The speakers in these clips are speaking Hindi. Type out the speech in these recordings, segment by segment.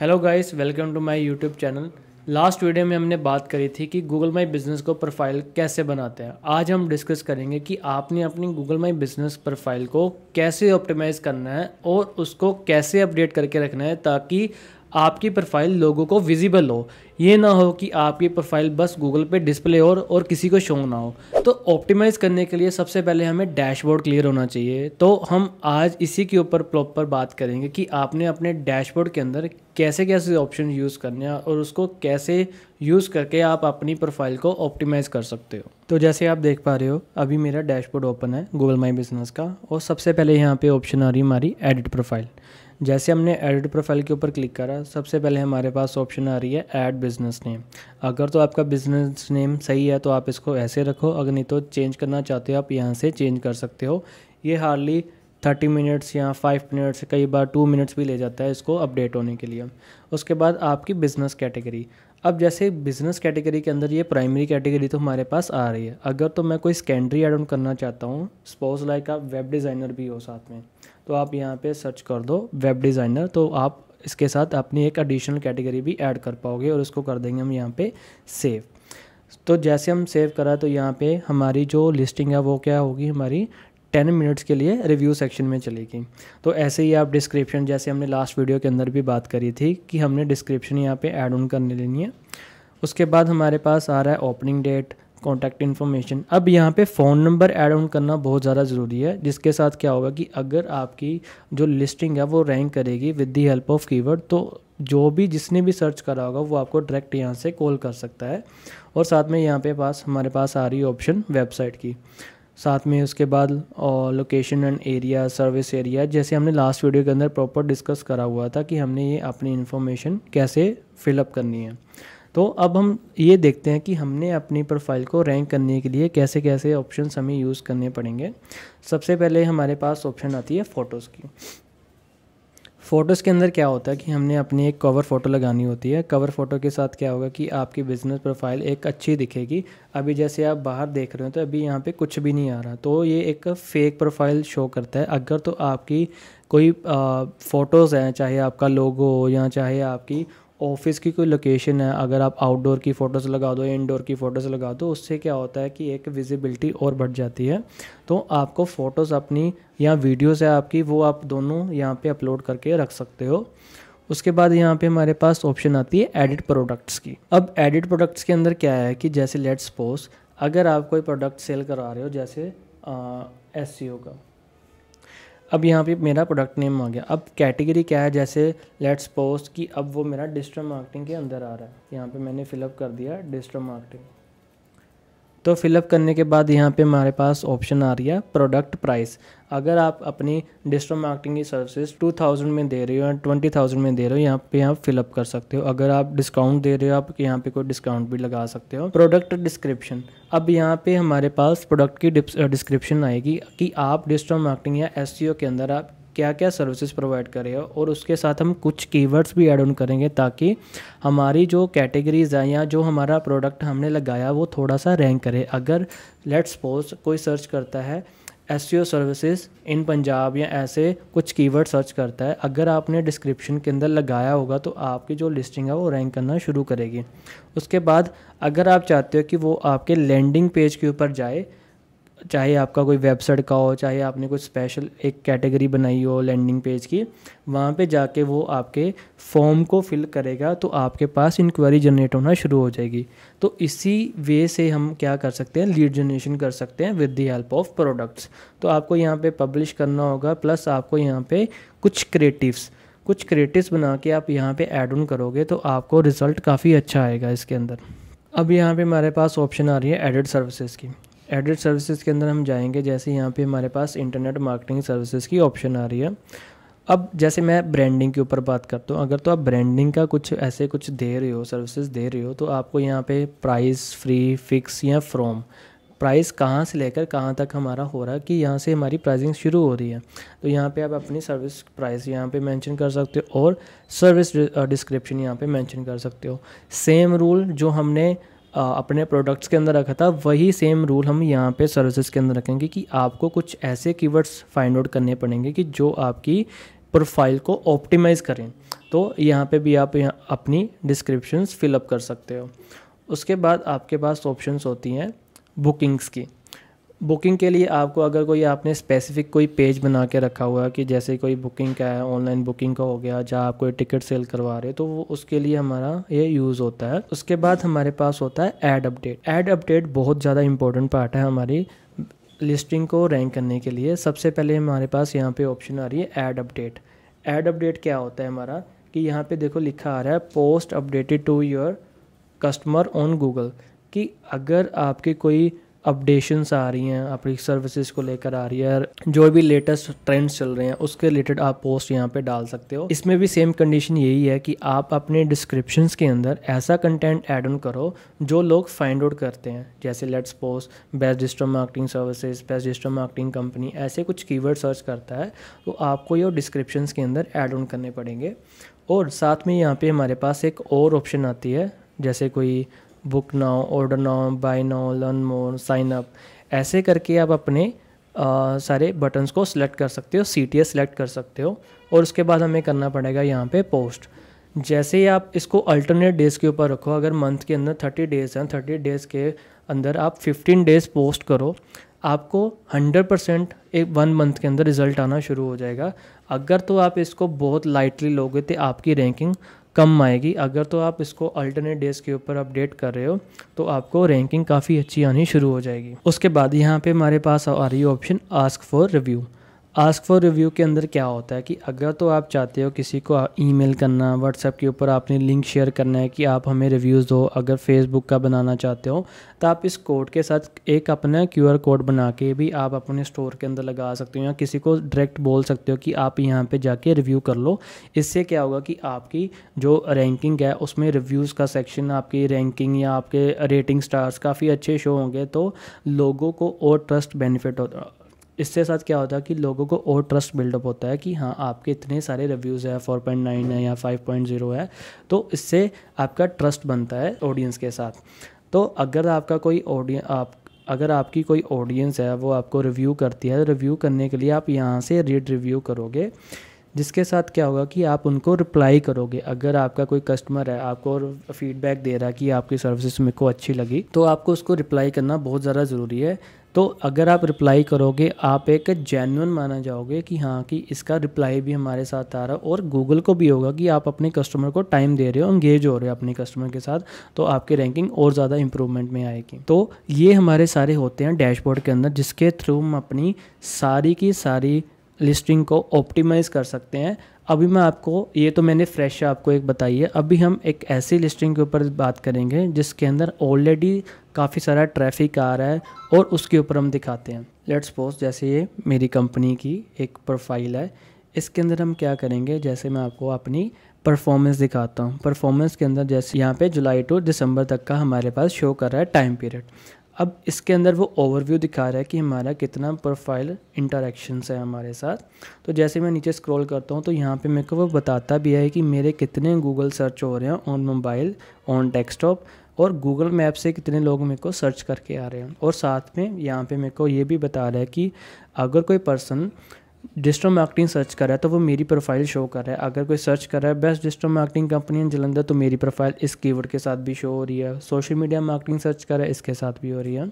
Hello guys, welcome to my YouTube channel. Last video में हमने बात करी थी कि गूगल माई बिज़नेस को प्रोफाइल कैसे बनाते हैं। आज हम डिस्कस करेंगे कि आपने अपनी गूगल माई बिज़नेस प्रोफाइल को कैसे ऑप्टिमाइज़ करना है और उसको कैसे अपडेट करके रखना है ताकि आपकी प्रोफाइल लोगों को विजिबल हो। ये ना हो कि आपकी प्रोफाइल बस गूगल पे डिस्प्ले हो और किसी को शो ना हो। तो ऑप्टिमाइज़ करने के लिए सबसे पहले हमें डैशबोर्ड क्लियर होना चाहिए। तो हम आज इसी के ऊपर प्रॉपर बात करेंगे कि आपने अपने डैशबोर्ड के अंदर कैसे कैसे ऑप्शन यूज़ करने हैं और उसको कैसे यूज़ करके आप अपनी प्रोफाइल को ऑप्टिमाइज़ कर सकते हो। तो जैसे आप देख पा रहे हो, अभी मेरा डैशबोर्ड ओपन है गूगल माई बिज़नेस का, और सबसे पहले यहाँ पे ऑप्शन आ रही है हमारी एडिट प्रोफाइल। जैसे हमने एडिट प्रोफाइल के ऊपर क्लिक करा, सबसे पहले हमारे पास ऑप्शन आ रही है ऐड बिज़नेस नेम। अगर तो आपका बिज़नेस नेम सही है तो आप इसको ऐसे रखो, अगर नहीं तो चेंज करना चाहते हो आप यहाँ से चेंज कर सकते हो। ये हार्डली 30 मिनट्स या 5 मिनट्स, कई बार 2 मिनट्स भी ले जाता है इसको अपडेट होने के लिए। उसके बाद आपकी बिज़नेस कैटेगरी। अब जैसे बिज़नेस कैटेगरी के अंदर ये प्राइमरी कैटेगरी तो हमारे पास आ रही है। अगर तो मैं कोई सेकेंडरी ऐड ऑन करना चाहता हूँ, सपोज लाइक आप वेब डिज़ाइनर भी हो साथ में, तो आप यहाँ पे सर्च कर दो वेब डिज़ाइनर, तो आप इसके साथ अपनी एक एडिशनल कैटेगरी भी ऐड कर पाओगे और उसको कर देंगे हम यहाँ पे सेव। तो जैसे हम सेव करा तो यहाँ पे हमारी जो लिस्टिंग है वो क्या होगी, हमारी 10 मिनट्स के लिए रिव्यू सेक्शन में चलेगी। तो ऐसे ही आप डिस्क्रिप्शन, जैसे हमने लास्ट वीडियो के अंदर भी बात करी थी कि हमने डिस्क्रिप्शन यहाँ पे ऐड ऑन करने लेनी है। उसके बाद हमारे पास आ रहा है ओपनिंग डेट, कॉन्टैक्ट इन्फॉर्मेशन। अब यहाँ पे फ़ोन नंबर ऐड ऑन करना बहुत ज़्यादा ज़रूरी है, जिसके साथ क्या होगा कि अगर आपकी जो लिस्टिंग है वो रैंक करेगी with the help of keyword, तो जो भी जिसने भी सर्च करा होगा वो आपको डायरेक्ट यहाँ से कॉल कर सकता है। और साथ में यहाँ पे हमारे पास आ रही है ऑप्शन वेबसाइट की, साथ में उसके बाद location and area, service area, जैसे हमने लास्ट वीडियो के अंदर प्रॉपर डिस्कस करा हुआ था कि हमने ये अपनी इन्फॉर्मेशन कैसे फिलअप करनी है। तो अब हम ये देखते हैं कि हमने अपनी प्रोफाइल को रैंक करने के लिए कैसे कैसे ऑप्शंस हमें यूज़ करने पड़ेंगे। सबसे पहले हमारे पास ऑप्शन आती है फ़ोटोज़ की। फ़ोटोज़ के अंदर क्या होता है कि हमने अपनी एक कवर फ़ोटो लगानी होती है। कवर फ़ोटो के साथ क्या होगा कि आपकी बिज़नेस प्रोफाइल एक अच्छी दिखेगी। अभी जैसे आप बाहर देख रहे हो तो अभी यहाँ पे कुछ भी नहीं आ रहा, तो ये एक फ़ेक प्रोफाइल शो करता है। अगर तो आपकी कोई फ़ोटोज़ हैं, चाहे आपका लोगो हो या चाहे आपकी ऑफिस की कोई लोकेशन है, अगर आप आउटडोर की फ़ोटोज़ लगा दो, इनडोर की फ़ोटोज़ लगा दो, उससे क्या होता है कि एक विजिबिलिटी और बढ़ जाती है। तो आपको फ़ोटोज़ अपनी या वीडियोज़ है आपकी, वो आप दोनों यहाँ पे अपलोड करके रख सकते हो। उसके बाद यहाँ पे हमारे पास ऑप्शन आती है एडिट प्रोडक्ट्स की। अब एडिट प्रोडक्ट्स के अंदर क्या है कि जैसे लेट्स सपोज अगर आप कोई प्रोडक्ट सेल करा रहे हो, जैसे SEO का, अब यहाँ पे मेरा प्रोडक्ट नेम आ गया। अब कैटेगरी क्या है, जैसे लेट्स सपोज कि अब वो मेरा डिजिटल मार्केटिंग के अंदर आ रहा है। यहाँ पे मैंने फिलअप कर दिया डिजिटल मार्केटिंग। तो फिलअप करने के बाद यहाँ पे हमारे पास ऑप्शन आ रही है प्रोडक्ट प्राइस। अगर आप अपनी डिजिटल मार्केटिंग की सर्विसेज 2000 में दे रहे हो या 20,000 में दे रहे हो, यहाँ पे आप फिलअप कर सकते हो। अगर आप डिस्काउंट दे रहे हो, आप यहाँ पे कोई डिस्काउंट भी लगा सकते हो। प्रोडक्ट डिस्क्रिप्शन, अब यहाँ पे हमारे पास प्रोडक्ट की डिस्क्रिप्शन आएगी कि आप डिजिटल मार्केटिंग या SEO के अंदर आप क्या क्या सर्विसेज प्रोवाइड कर रहे हो, और उसके साथ हम कुछ कीवर्ड्स भी ऐड ऑन करेंगे ताकि हमारी जो कैटेगरीज है या जो हमारा प्रोडक्ट हमने लगाया वो थोड़ा सा रैंक करे। अगर लेट्स सपोज कोई सर्च करता है SEO सर्विसेज इन पंजाब या ऐसे कुछ कीवर्ड सर्च करता है, अगर आपने डिस्क्रिप्शन के अंदर लगाया होगा तो आपकी जो लिस्टिंग है वो रैंक करना शुरू करेगी। उसके बाद अगर आप चाहते हो कि वो आपके लैंडिंग पेज के ऊपर जाए, चाहे आपका कोई वेबसाइट का हो, चाहे आपने कुछ स्पेशल एक कैटेगरी बनाई हो लैंडिंग पेज की, वहाँ पे जाके वो आपके फॉर्म को फिल करेगा तो आपके पास इंक्वायरी जनरेट होना शुरू हो जाएगी। तो इसी वे से हम क्या कर सकते हैं, लीड जनरेशन कर सकते हैं with the help of products. तो आपको यहाँ पे पब्लिश करना होगा, प्लस आपको यहाँ पे कुछ क्रिएटिव्स बना के आप यहाँ पे ऐड ऑन करोगे तो आपको रिज़ल्ट काफ़ी अच्छा आएगा इसके अंदर। अब यहाँ पे हमारे पास ऑप्शन आ रही है एडिट सर्विसेज की। एडिट सर्विसेज के अंदर हम जाएंगे, जैसे यहाँ पे हमारे पास इंटरनेट मार्केटिंग सर्विसेज की ऑप्शन आ रही है। अब जैसे मैं ब्रांडिंग के ऊपर बात करता हूँ, अगर तो आप ब्रांडिंग का कुछ दे रहे हो, सर्विसेज दे रहे हो, तो आपको यहाँ पे प्राइस, फ्री, फिक्स या फ्रॉम, प्राइस कहाँ से लेकर कहाँ तक हमारा हो रहा है कि यहाँ से हमारी प्राइसिंग शुरू हो रही है। तो यहाँ पे आप अपनी सर्विस प्राइस यहाँ पे मेंशन कर सकते हो और सर्विस डिस्क्रिप्शन यहाँ पे मेंशन कर सकते हो। सेम रूल जो हमने अपने प्रोडक्ट्स के अंदर रखा था, वही सेम रूल हम यहाँ पे सर्विसेज के अंदर रखेंगे कि आपको कुछ ऐसे कीवर्ड्स फाइंड आउट करने पड़ेंगे कि जो आपकी प्रोफाइल को ऑप्टिमाइज़ करें। तो तो यहाँ पे भी आप यहाँ अपनी डिस्क्रिप्शंस फिलअप कर सकते हो। उसके बाद आपके पास ऑप्शंस होती हैं बुकिंग्स की। बुकिंग के लिए आपको अगर कोई आपने स्पेसिफिक कोई पेज बना के रखा हुआ है कि जैसे कोई बुकिंग का है, ऑनलाइन बुकिंग का हो गया, जहाँ आप कोई टिकट सेल करवा रहे हो, तो वो उसके लिए हमारा ये यूज़ होता है। उसके बाद हमारे पास होता है ऐड अपडेट। ऐड अपडेट बहुत ज़्यादा इंपॉर्टेंट पार्ट है हमारी लिस्टिंग को रैंक करने के लिए। सबसे पहले हमारे पास यहाँ पे ऑप्शन आ रही है ऐड अपडेट। ऐड अपडेट क्या होता है हमारा कि यहाँ पे देखो लिखा आ रहा है post updated to your customer on Google, कि अगर आपकी कोई अपडेशंस आ रही हैं अपनी सर्विसेज को लेकर आ रही है, जो भी लेटेस्ट ट्रेंड्स चल रहे हैं उसके रिलेटेड आप पोस्ट यहाँ पे डाल सकते हो। इसमें भी सेम कंडीशन यही है कि आप अपने डिस्क्रिप्शंस के अंदर ऐसा कंटेंट ऐड ऑन करो जो लोग फाइंड आउट करते हैं, जैसे let's post best digital marketing services, best digital marketing company, ऐसे कुछ कीवर्ड सर्च करता है तो आपको ये डिस्क्रिप्शंस के अंदर ऐड ऑन करने पड़ेंगे। और साथ में यहाँ पे हमारे पास एक और ऑप्शन आती है, जैसे कोई book now, order now, buy now, learn more, sign up, ऐसे करके आप अपने सारे बटन्स को सिलेक्ट कर सकते हो, CTS सिलेक्ट कर सकते हो। और उसके बाद हमें करना पड़ेगा यहाँ पे पोस्ट। जैसे ही आप इसको अल्टरनेट डेज़ के ऊपर रखो, अगर मंथ के अंदर 30 डेज़ हैं, 30 डेज़ के अंदर आप 15 डेज़ पोस्ट करो, आपको 100% एक 1 मंथ के अंदर रिज़ल्ट आना शुरू हो जाएगा। अगर तो आप इसको बहुत लाइटली लोगे तो आपकी रैंकिंग कम आएगी, अगर तो आप इसको अल्टरनेट डेज़ के ऊपर अपडेट कर रहे हो तो आपको रैंकिंग काफ़ी अच्छी आनी शुरू हो जाएगी। उसके बाद यहाँ पे हमारे पास आ रही है option ask for review. Ask for review के अंदर क्या होता है कि अगर तो आप चाहते हो किसी को ईमेल करना, व्हाट्सएप के ऊपर आपने लिंक शेयर करना है कि आप हमें रिव्यूज़ दो, अगर फेसबुक का बनाना चाहते हो तो आप इस कोड के साथ एक अपना QR कोड बना के भी आप अपने स्टोर के अंदर लगा सकते हो, या किसी को डायरेक्ट बोल सकते हो कि आप यहाँ पे जाके रिव्यू कर लो। इससे क्या होगा कि आपकी जो रैंकिंग है उसमें रिव्यूज़ का सेक्शन, आपकी रैंकिंग या आपके रेटिंग स्टार्स काफ़ी अच्छे शो होंगे, तो लोगों को और ट्रस्ट बेनिफिट होता। इससे साथ क्या होता है कि लोगों को और ट्रस्ट बिल्डअप होता है कि हाँ आपके इतने सारे रिव्यूज़ है, 4.9 है या 5.0 है, तो इससे आपका ट्रस्ट बनता है ऑडियंस के साथ। तो अगर आपका कोई अगर आपकी कोई ऑडियंस है वो आपको रिव्यू करती है, रिव्यू करने के लिए आप यहाँ से रीड रिव्यू करोगे, जिसके साथ क्या होगा कि आप उनको रिप्लाई करोगे। अगर आपका कोई कस्टमर है आपको फीडबैक दे रहा है कि आपकी सर्विस मेरे को अच्छी लगी, तो आपको उसको रिप्लाई करना बहुत ज़्यादा ज़रूरी है। तो अगर आप रिप्लाई करोगे आप एक जेन्युइन माना जाओगे कि हाँ कि इसका रिप्लाई भी हमारे साथ आ रहा है, और गूगल को भी होगा कि आप अपने कस्टमर को टाइम दे रहे हो, एंगेज हो रहे हो अपने कस्टमर के साथ, तो आपकी रैंकिंग और ज़्यादा इंप्रूवमेंट में आएगी। तो ये हमारे सारे होते हैं डैशबोर्ड के अंदर, जिसके थ्रू हम अपनी सारी की सारी लिस्टिंग को ऑप्टिमाइज़ कर सकते हैं। अभी मैं आपको, ये तो मैंने फ्रेश आपको एक बताई है, अभी हम एक ऐसी लिस्टिंग के ऊपर बात करेंगे जिसके अंदर ऑलरेडी काफ़ी सारा ट्रैफिक आ रहा है और उसके ऊपर हम दिखाते हैं। लेट्स सपोज जैसे ये मेरी कंपनी की एक प्रोफाइल है, इसके अंदर हम क्या करेंगे, जैसे मैं आपको अपनी परफॉर्मेंस दिखाता हूँ। परफॉर्मेंस के अंदर जैसे यहाँ पे जुलाई टू दिसंबर तक का हमारे पास शो कर रहा है टाइम पीरियड। अब इसके अंदर वो ओवरव्यू दिखा रहा है कि हमारा कितना प्रोफाइल इंटरेक्शंस है हमारे साथ। तो जैसे मैं नीचे स्क्रॉल करता हूँ तो यहाँ पे मेरे को वो बताता भी है कि मेरे कितने गूगल सर्च हो रहे हैं ऑन मोबाइल, ऑन डेस्कटॉप, और गूगल मैप से कितने लोग मेरे को सर्च करके आ रहे हैं। और साथ में यहाँ पे मेरे को ये भी बता रहा है कि अगर कोई पर्सन डिजिटल मार्केटिंग सर्च कर रहा है तो वो मेरी प्रोफाइल शो कर रहा है। अगर कोई सर्च कर रहा है बेस्ट डिजिटल मार्केटिंग कंपनी इन जलंधर, तो मेरी प्रोफाइल इस कीवर्ड के साथ भी शो हो रही है। सोशल मीडिया मार्केटिंग सर्च कर रहा है, इसके साथ भी हो रही है।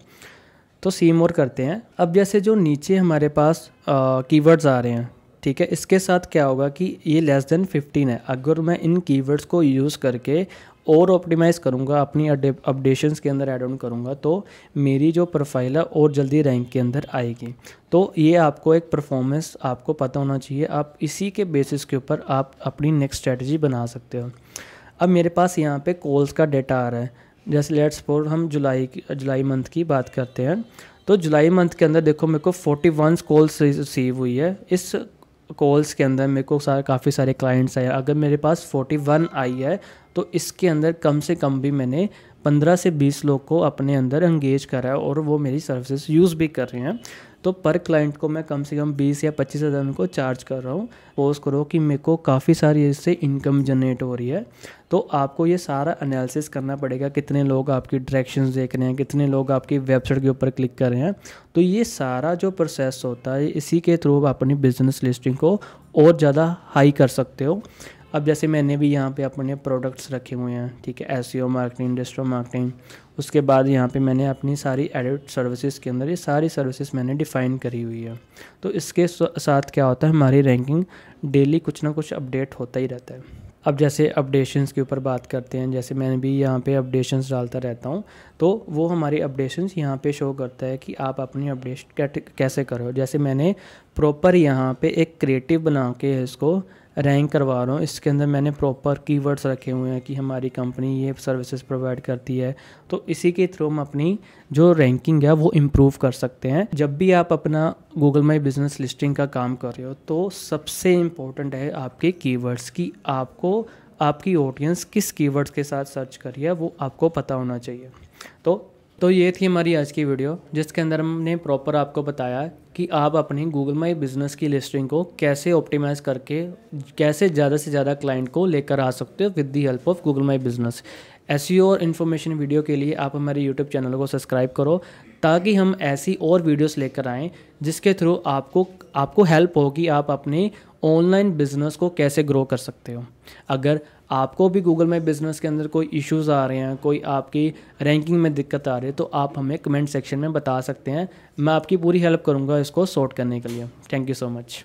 तो सी मोर करते हैं। अब जैसे जो नीचे हमारे पास कीवर्ड्स आ रहे हैं, ठीक है, इसके साथ क्या होगा कि ये लेस देन 15 है। अगर मैं इन कीवर्ड्स को यूज़ करके और ऑप्टिमाइज़ करूँगा, अपनी अपडेशंस के अंदर ऐड ऑन करूँगा, तो मेरी जो प्रोफाइल है और जल्दी रैंक के अंदर आएगी। तो ये आपको एक परफॉर्मेंस आपको पता होना चाहिए, आप इसी के बेसिस के ऊपर आप अपनी नेक्स्ट स्ट्रेटजी बना सकते हो। अब मेरे पास यहाँ पे कॉल्स का डेटा आ रहा है। जैसे लेट्स सपोज हम जुलाई मंथ की बात करते हैं, तो जुलाई मंथ के अंदर देखो मेरे को 41 कॉल्स रिसीव हुई है। इस कॉल्स के अंदर मेरे को काफ़ी सारे क्लाइंट्स आए। अगर मेरे पास 41 आई है तो इसके अंदर कम से कम भी मैंने 15 से 20 लोग को अपने अंदर एंगेज करा है और वो मेरी सर्विसेज यूज़ भी कर रहे हैं। तो पर क्लाइंट को मैं कम से कम 20 या 25 हज़ार को चार्ज कर रहा हूँ। सपोज करो कि मेरे को काफ़ी सारी इससे इनकम जनरेट हो रही है। तो आपको ये सारा एनालिसिस करना पड़ेगा, कितने लोग आपकी डायरेक्शंस देख रहे हैं, कितने लोग आपकी वेबसाइट के ऊपर क्लिक कर रहे हैं। तो ये सारा जो प्रोसेस होता है, इसी के थ्रू आप अपनी बिजनेस लिस्टिंग को और ज़्यादा हाई कर सकते हो। अब जैसे मैंने भी यहाँ पे अपने प्रोडक्ट्स रखे हुए हैं, ठीक है, एसईओ मार्केटिंग, डिजिटल मार्केटिंग। उसके बाद यहाँ पे मैंने अपनी सारी एडिट सर्विसेज के अंदर ये सारी सर्विसेज मैंने डिफ़ाइन करी हुई है। तो इसके साथ क्या होता है, हमारी रैंकिंग डेली कुछ ना कुछ अपडेट होता ही रहता है। अब जैसे अपडेशंस के ऊपर बात करते हैं, जैसे मैंने भी यहाँ पे अपडेशंस डालता रहता हूँ, तो वो हमारी अपडेशंस यहाँ पे शो करता है कि आप अपनी अपडेट कैसे करो। जैसे मैंने प्रॉपर यहाँ पे एक क्रिएटिव बना के इसको रैंक करवा रहा हूँ। इसके अंदर मैंने प्रॉपर कीवर्ड्स रखे हुए हैं कि हमारी कंपनी ये सर्विसेज प्रोवाइड करती है, तो इसी के थ्रू हम अपनी जो रैंकिंग है वो इम्प्रूव कर सकते हैं। जब भी आप अपना गूगल माई बिज़नेस लिस्टिंग का काम कर रहे हो तो सबसे इम्पोर्टेंट है आपके कीवर्ड्स की, आपको आपकी ऑडियंस किस कीवर्ड्स के साथ सर्च करी है वो आपको पता होना चाहिए। तो ये थी हमारी आज की वीडियो, जिसके अंदर हमने प्रॉपर आपको बताया कि आप अपनी गूगल माई बिज़नेस की लिस्टिंग को कैसे ऑप्टिमाइज़ करके कैसे ज़्यादा से ज़्यादा क्लाइंट को लेकर आ सकते हो with the help of Google My business. SEO और इन्फॉर्मेशन वीडियो के लिए आप हमारे यूट्यूब चैनल को सब्सक्राइब करो, ताकि हम ऐसी और वीडियोस लेकर आएँ जिसके थ्रू आपको हेल्प हो कि आप अपने ऑनलाइन बिज़नेस को कैसे ग्रो कर सकते हो। अगर आपको भी गूगल माई बिज़नेस के अंदर कोई इश्यूज़ आ रहे हैं, कोई आपकी रैंकिंग में दिक्कत आ रही है, तो आप हमें कमेंट सेक्शन में बता सकते हैं। मैं आपकी पूरी हेल्प करूँगा इसको सॉर्ट करने के लिए। Thank you so much.